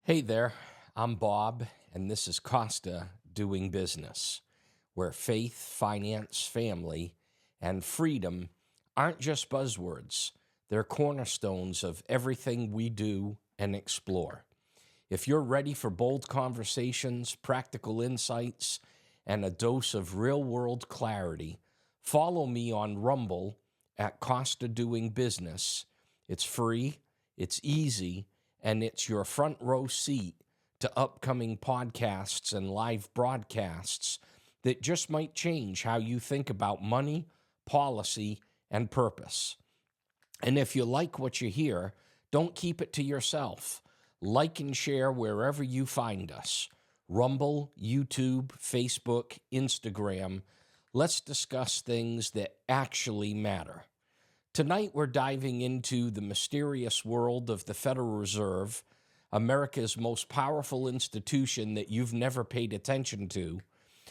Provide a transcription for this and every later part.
Hey there, I'm Bob, and this is Costa Doing Business, where faith, finance, family, and freedom aren't just buzzwords, they're cornerstones of everything we do and explore. If you're ready for bold conversations, practical insights, and a dose of real-world clarity, follow me on Rumble at Costa Doing Business. It's free, it's easy, and it's your front row seat to upcoming podcasts and live broadcasts that just might change how you think about money, policy, and purpose. And if you like what you hear, don't keep it to yourself. Like and share wherever you find us. Rumble, YouTube, Facebook, Instagram. Let's discuss things that actually matter. Tonight, we're diving into the mysterious world of the Federal Reserve, America's most powerful institution that you've never paid attention to,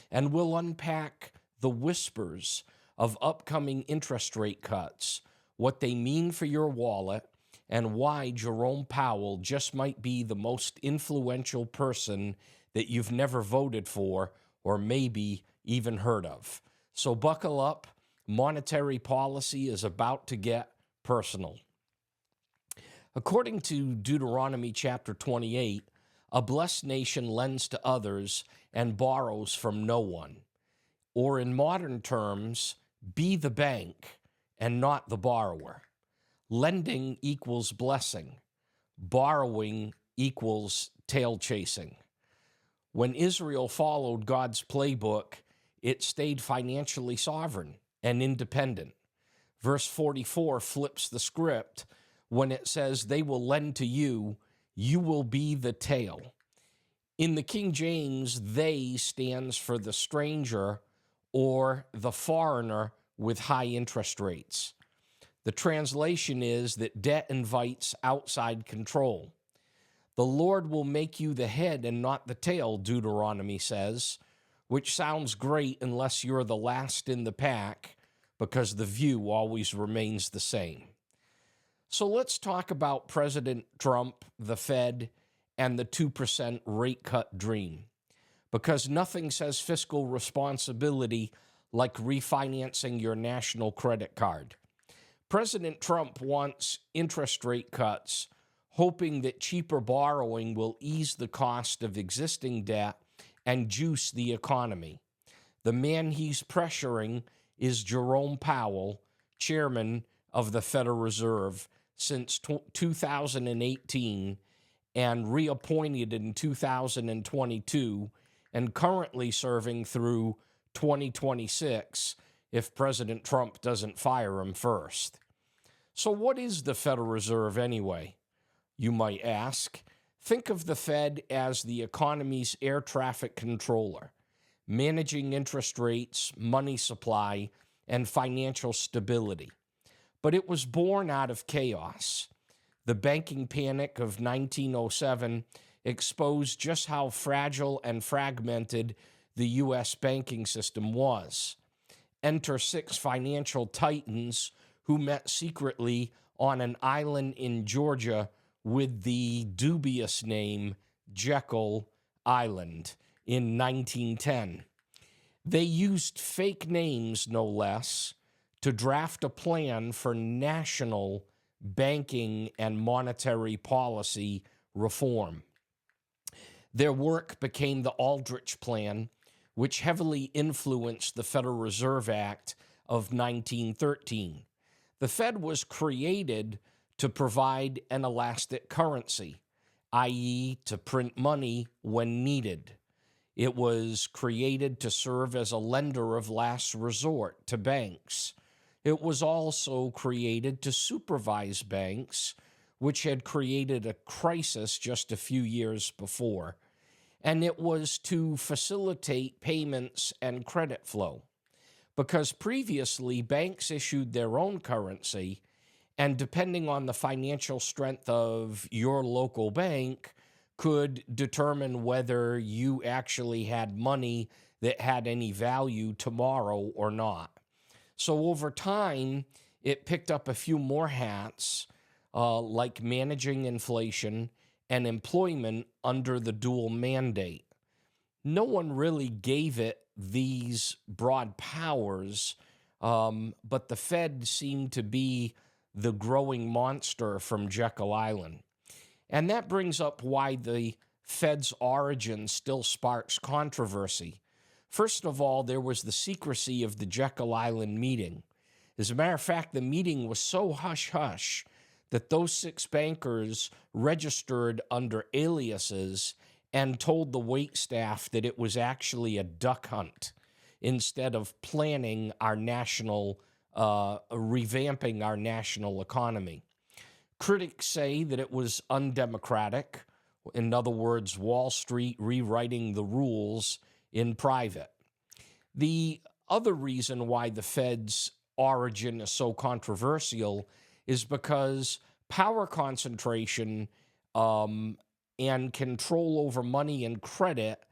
and we'll unpack the whispers of upcoming interest rate cuts, what they mean for your wallet, and why Jerome Powell just might be the most influential person that you've never voted for or maybe even heard of. So buckle up. Monetary policy is about to get personal. According to Deuteronomy chapter 28, a blessed nation lends to others and borrows from no one. Or in modern terms, be the bank and not the borrower. Lending equals blessing. Borrowing equals tail chasing. When Israel followed God's playbook, it stayed financially sovereign and independent. Verse 44 flips the script when it says, they will lend to you, you will be the tail. In the King James, they stands for the stranger or the foreigner with high interest rates. The translation is that debt invites outside control. The Lord will make you the head and not the tail, Deuteronomy says, which sounds great unless you're the last in the pack, because the view always remains the same. So let's talk about President Trump, the Fed, and the 2% rate cut dream, because nothing says fiscal responsibility like refinancing your national credit card. President Trump wants interest rate cuts, hoping that cheaper borrowing will ease the cost of existing debt and juice the economy. The man he's pressuring is Jerome Powell, chairman of the Federal Reserve since 2018 and reappointed in 2022 and currently serving through 2026 if President Trump doesn't fire him first. So what is the Federal Reserve anyway? You might ask. Think of the Fed as the economy's air traffic controller, managing interest rates, money supply, and financial stability. But it was born out of chaos. The banking panic of 1907 exposed just how fragile and fragmented the U.S. banking system was. Enter 6 financial titans who met secretly on an island in Georgia with the dubious name Jekyll Island in 1910. They used fake names, no less, to draft a plan for national banking and monetary policy reform. Their work became the Aldrich Plan, which heavily influenced the Federal Reserve Act of 1913. The Fed was created to provide an elastic currency, i.e., to print money when needed. It was created to serve as a lender of last resort to banks. It was also created to supervise banks, which had created a crisis just a few years before. And it was to facilitate payments and credit flow, because previously banks issued their own currency, and depending on the financial strength of your local bank, could determine whether you actually had money that had any value tomorrow or not. So over time, it picked up a few more hats, like managing inflation and employment under the dual mandate. No one really gave it these broad powers, but the Fed seemed to be the growing monster from Jekyll Island. And that brings up why the Fed's origin still sparks controversy. First of all, there was the secrecy of the Jekyll Island meeting. As a matter of fact, the meeting was so hush-hush that those 6 bankers registered under aliases and told the waitstaff that it was actually a duck hunt instead of planning our national, revamping our national economy. Critics say that it was undemocratic. In other words, Wall Street rewriting the rules in private. The other reason why the Fed's origin is so controversial is because power concentration and control over money and credit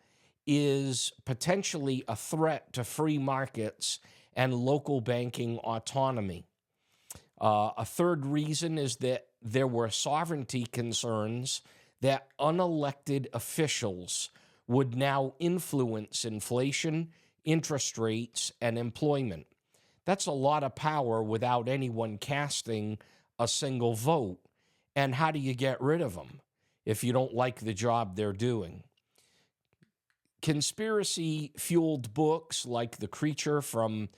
is potentially a threat to free markets and local banking autonomy. A third reason is that there were sovereignty concerns that unelected officials would now influence inflation, interest rates, and employment. That's a lot of power without anyone casting a single vote. And how do you get rid of them if you don't like the job they're doing? Conspiracy-fueled books like The Creature from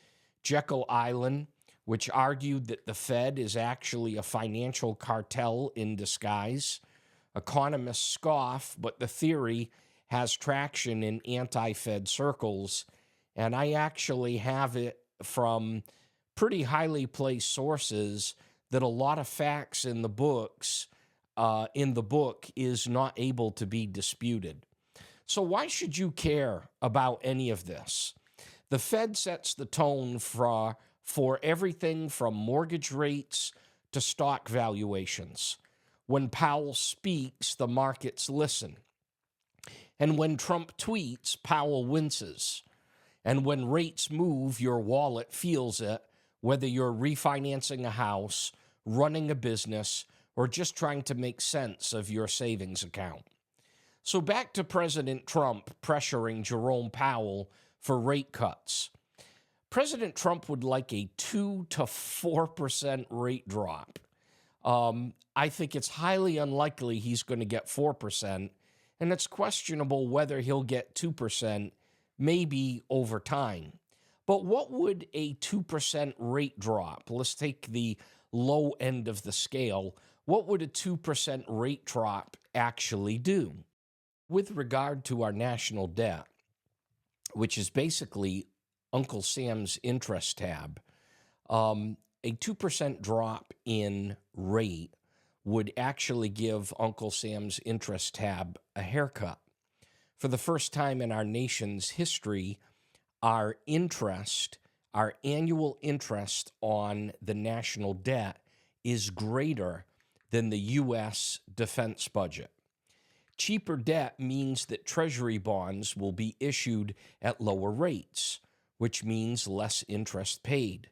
Jekyll Island, which argued that the Fed is actually a financial cartel in disguise. Economists scoff, but the theory has traction in anti-Fed circles, and I actually have it from pretty highly placed sources that a lot of facts in the book is not able to be disputed. So why should you care about any of this? The Fed sets the tone for everything from mortgage rates to stock valuations. When Powell speaks, the markets listen. And when Trump tweets, Powell winces. And when rates move, your wallet feels it, whether you're refinancing a house, running a business, or just trying to make sense of your savings account. So back to President Trump pressuring Jerome Powell for rate cuts. President Trump would like a 2 to 4% rate drop. I think it's highly unlikely he's going to get 4%, and it's questionable whether he'll get 2%, maybe over time. But what would a 2% rate drop? Let's take the low end of the scale. What would a 2% rate drop actually do? With regard to our national debt, which is basically Uncle Sam's interest tab, a 2% drop in rate would actually give Uncle Sam's interest tab a haircut. For the first time in our nation's history, our annual interest on the national debt is greater than the U.S. defense budget. Cheaper debt means that Treasury bonds will be issued at lower rates, which means less interest paid.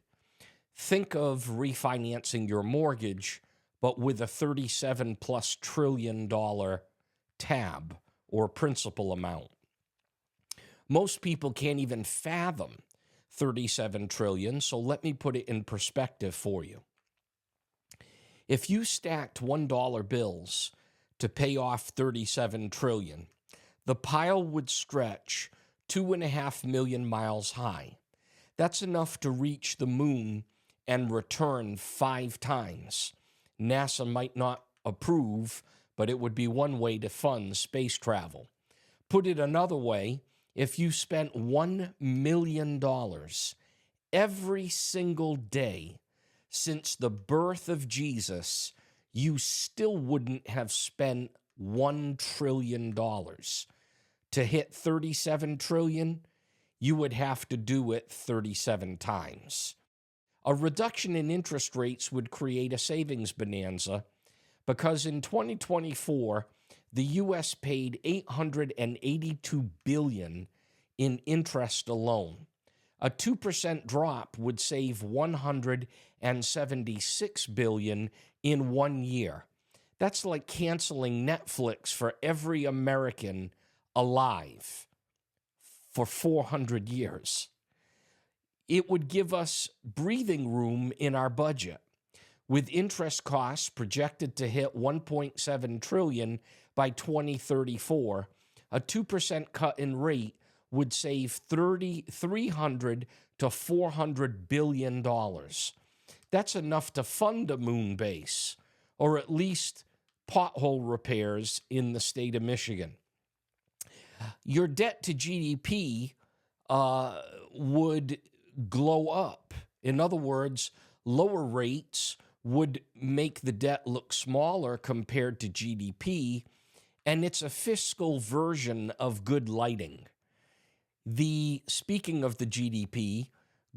Think of refinancing your mortgage, but with a $37+ trillion tab or principal amount. Most people can't even fathom 37 trillion, so let me put it in perspective for you. If you stacked $1 bills to pay off 37 trillion, the pile would stretch 2.5 million miles high. That's enough to reach the moon and return 5 times. NASA might not approve, but it would be one way to fund space travel. Put it another way, if you spent $1 million every single day since the birth of Jesus, you still wouldn't have spent $1 trillion. To hit 37 trillion, you would have to do it 37 times. A reduction in interest rates would create a savings bonanza because in 2024, the U.S. paid $882 billion in interest alone. A 2% drop would save $176 billion in 1 year. That's like canceling Netflix for every American alive for 400 years. It would give us breathing room in our budget. With interest costs projected to hit 1.7 trillion by 2034, a 2% cut in rate would save 300 to 400 billion dollars. That's enough to fund a moon base, or at least pothole repairs in the state of Michigan. Your debt to GDP would glow up. In other words, lower rates would make the debt look smaller compared to GDP, and it's a fiscal version of good lighting. Speaking of the GDP,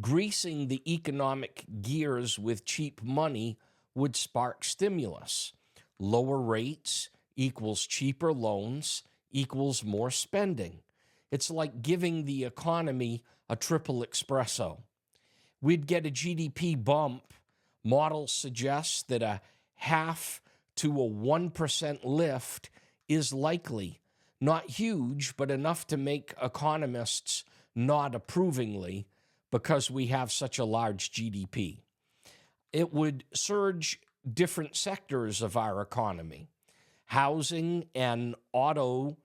greasing the economic gears with cheap money would spark stimulus. Lower rates equals cheaper loans equals more spending. It's like giving the economy a triple espresso. We'd get a GDP bump. Models suggest that a 0.5 to a 1% lift is likely. Not huge, but enough to make economists nod approvingly because we have such a large GDP. It would surge different sectors of our economy. Housing and auto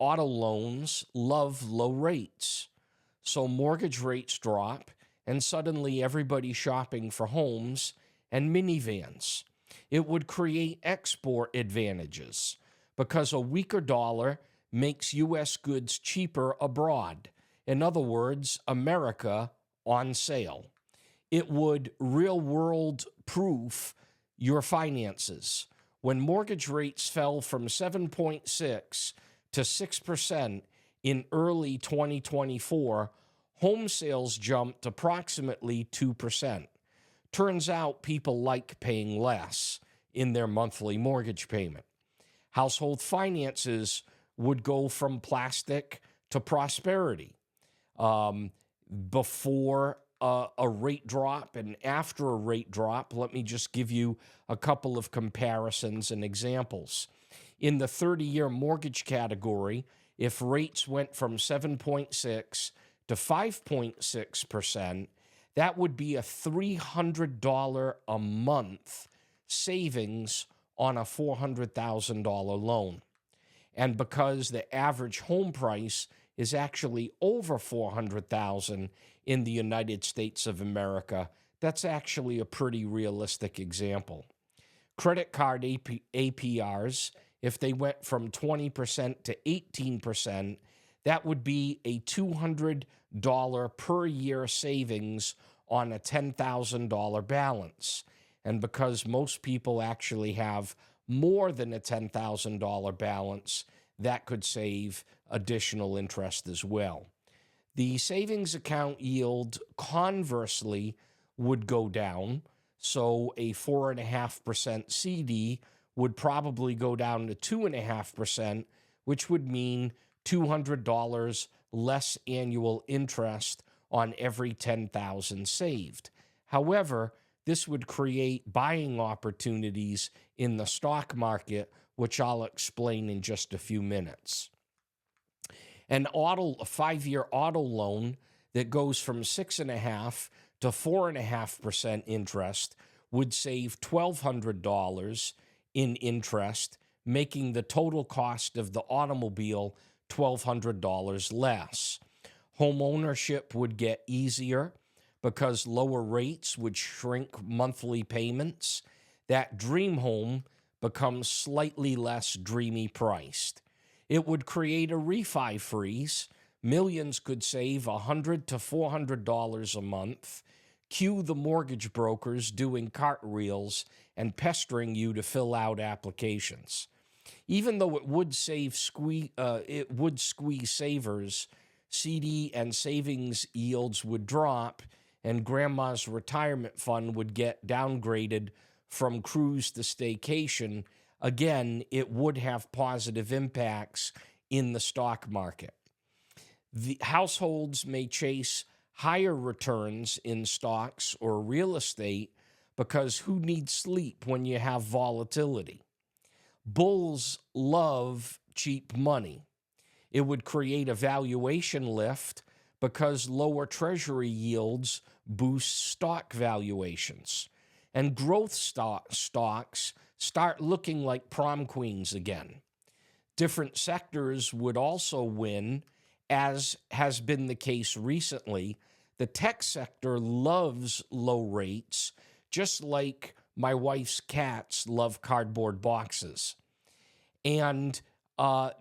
loans love low rates. So mortgage rates drop, and suddenly everybody's shopping for homes and minivans. It would create export advantages because a weaker dollar makes U.S. goods cheaper abroad. In other words, America on sale. It would real-world proof your finances. When mortgage rates fell from 7.6 to 6% in early 2024, home sales jumped approximately 2%. Turns out people like paying less in their monthly mortgage payment. Household finances would go from plastic to prosperity. Before a rate drop and after a rate drop, let me just give you a couple of comparisons and examples. In the 30-year mortgage category, if rates went from 7.6 to 5.6%, that would be a $300 a month savings on a $400,000 loan. And because the average home price is actually over $400,000 in the United States of America, that's actually a pretty realistic example. Credit card APRs, if they went from 20% to 18%, that would be a $200 per year savings on a $10,000 balance. And because most people actually have more than a $10,000 balance, that could save additional interest as well. The savings account yield, conversely, would go down. So a 4.5% CD would probably go down to 2.5%, which would mean $200 less annual interest on every $10,000 saved. However, this would create buying opportunities in the stock market, which I'll explain in just a few minutes. A 5-year auto loan that goes from 6.5% to 4.5% interest would save $1,200 in interest, making the total cost of the automobile $1,200 less. Homeownership would get easier because lower rates would shrink monthly payments. That dream home becomes slightly less dreamy priced. It would create a refi freeze. Millions could save $100 to $400 a month. Cue the mortgage brokers doing cartwheels and pestering you to fill out applications. Even though it would squeeze savers, CD and savings yields would drop, and grandma's retirement fund would get downgraded from cruise to staycation. Again, it would have positive impacts in the stock market. The households may chase higher returns in stocks or real estate because who needs sleep when you have volatility? Bulls love cheap money. It would create a valuation lift because lower treasury yields boost stock valuations. And growth stocks start looking like prom queens again. Different sectors would also win, as has been the case recently. The tech sector loves low rates, just like my wife's cats love cardboard boxes. And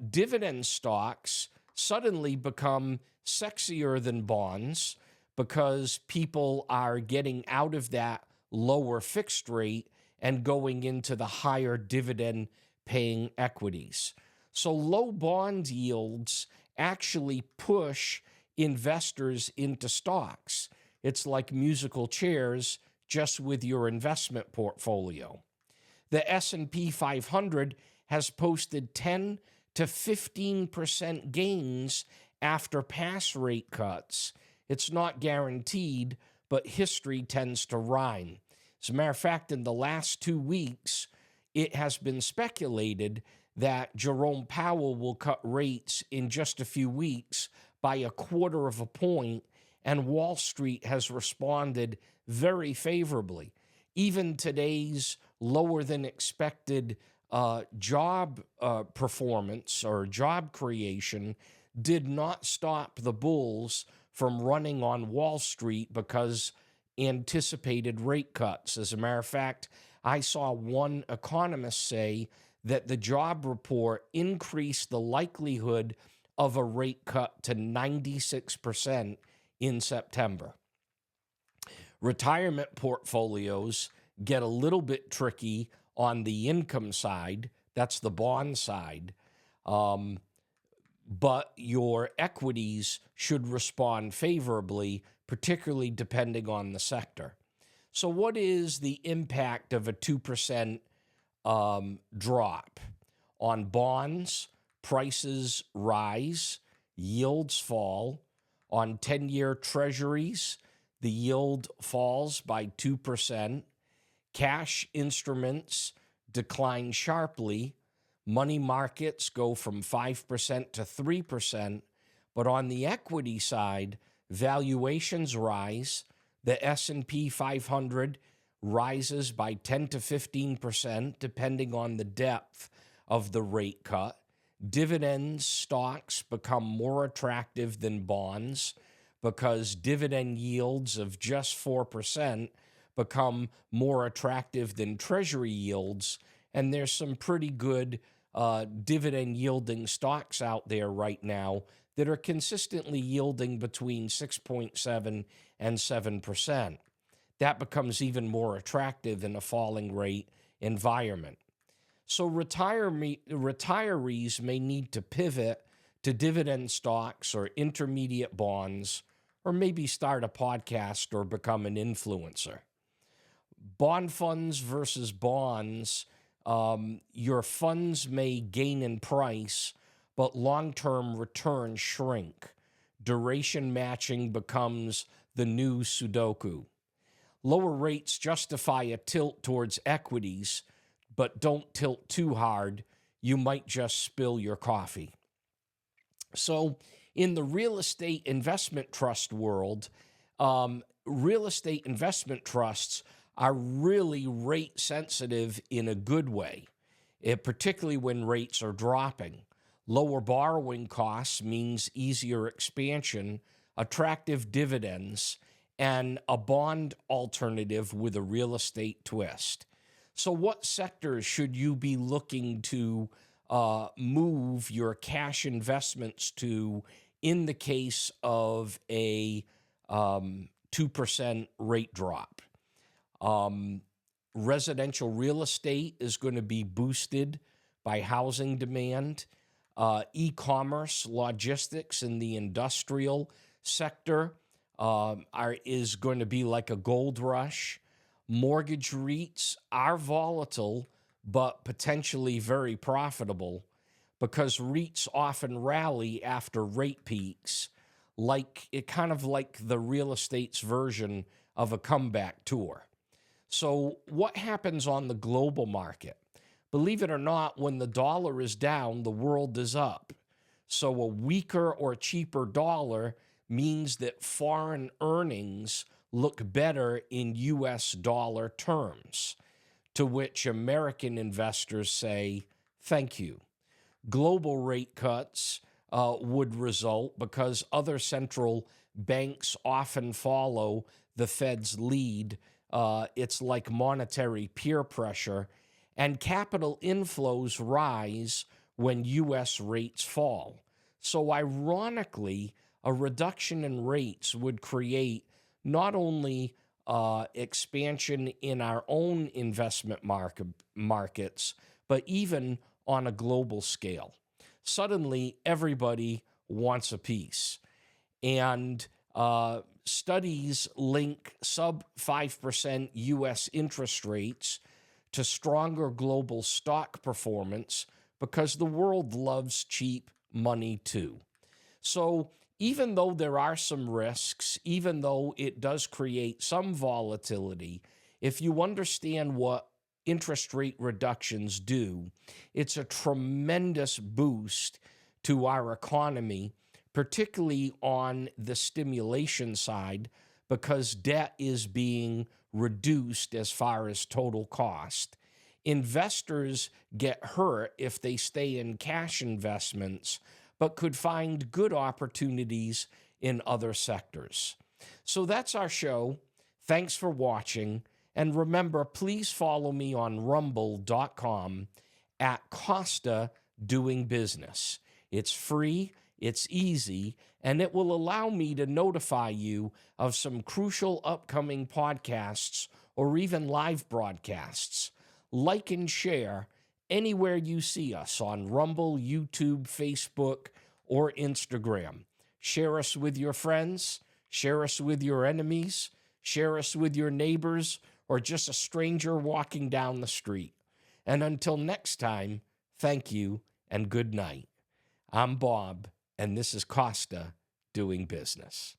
dividend stocks suddenly become sexier than bonds because people are getting out of that lower fixed rate and going into the higher dividend paying equities. So low bond yields actually push investors into stocks. It's like musical chairs, just with your investment portfolio. The S&P 500 has posted 10 to 15% gains after past rate cuts. It's not guaranteed, but history tends to rhyme. As a matter of fact, in the last 2 weeks, it has been speculated that Jerome Powell will cut rates in just a few weeks by 1/4 of a point, and Wall Street has responded very favorably. Even today's lower than expected job performance or job creation did not stop the bulls from running on Wall Street because anticipated rate cuts. As a matter of fact, I saw one economist say that the job report increased the likelihood of a rate cut to 96% in September. Retirement portfolios get a little bit tricky on the income side. That's the bond side. But your equities should respond favorably, particularly depending on the sector. So what is the impact of a 2% drop? On bonds, prices rise, yields fall. On 10-year treasuries, the yield falls by 2%. Cash instruments decline sharply. Money markets go from 5% to 3%. But on the equity side, valuations rise. The S&P 500 rises by 10 to 15%, depending on the depth of the rate cut. Dividend stocks become more attractive than bonds because dividend yields of just 4% become more attractive than treasury yields. And there's some pretty good dividend yielding stocks out there right now that are consistently yielding between 6.7 and 7%. That becomes even more attractive in a falling rate environment. So retirees may need to pivot to dividend stocks or intermediate bonds, or maybe start a podcast or become an influencer. Bond funds versus bonds, your funds may gain in price, but long-term returns shrink. Duration matching becomes the new Sudoku. Lower rates justify a tilt towards equities, but don't tilt too hard. You might just spill your coffee. So in the real estate investment trust world, real estate investment trusts are really rate sensitive in a good way, particularly when rates are dropping. Lower borrowing costs means easier expansion, attractive dividends, and a bond alternative with a real estate twist. So what sectors should you be looking to move your cash investments to in the case of a 2% rate drop? Residential real estate is going to be boosted by housing demand. E-commerce, logistics, and the industrial sector is going to be like a gold rush. Mortgage REITs are volatile, but potentially very profitable because REITs often rally after rate peaks, kind of like the real estate's version of a comeback tour. So what happens on the global market? Believe it or not, when the dollar is down, the world is up. So a weaker or cheaper dollar means that foreign earnings look better in US dollar terms, to which American investors say, thank you. Global rate cuts would result because other central banks often follow the Fed's lead. It's like monetary peer pressure, and capital inflows rise when U.S. rates fall. So, ironically, a reduction in rates would create not only expansion in our own investment markets, but even on a global scale. Suddenly, everybody wants a piece. And studies link sub 5% US interest rates to stronger global stock performance because the world loves cheap money too. So even though there are some risks, even though it does create some volatility, if you understand what interest rate reductions do, it's a tremendous boost to our economy, particularly on the stimulation side, because debt is being reduced as far as total cost. Investors get hurt if they stay in cash investments, but could find good opportunities in other sectors. So that's our show. Thanks for watching. And remember, please follow me on rumble.com at Costa Doing Business. It's free, it's easy, and it will allow me to notify you of some crucial upcoming podcasts or even live broadcasts. Like and share anywhere you see us on Rumble, YouTube, Facebook, or Instagram. Share us with your friends, share us with your enemies, share us with your neighbors, or just a stranger walking down the street. And until next time, thank you and good night. I'm Bob, and this is Costa Doing Business.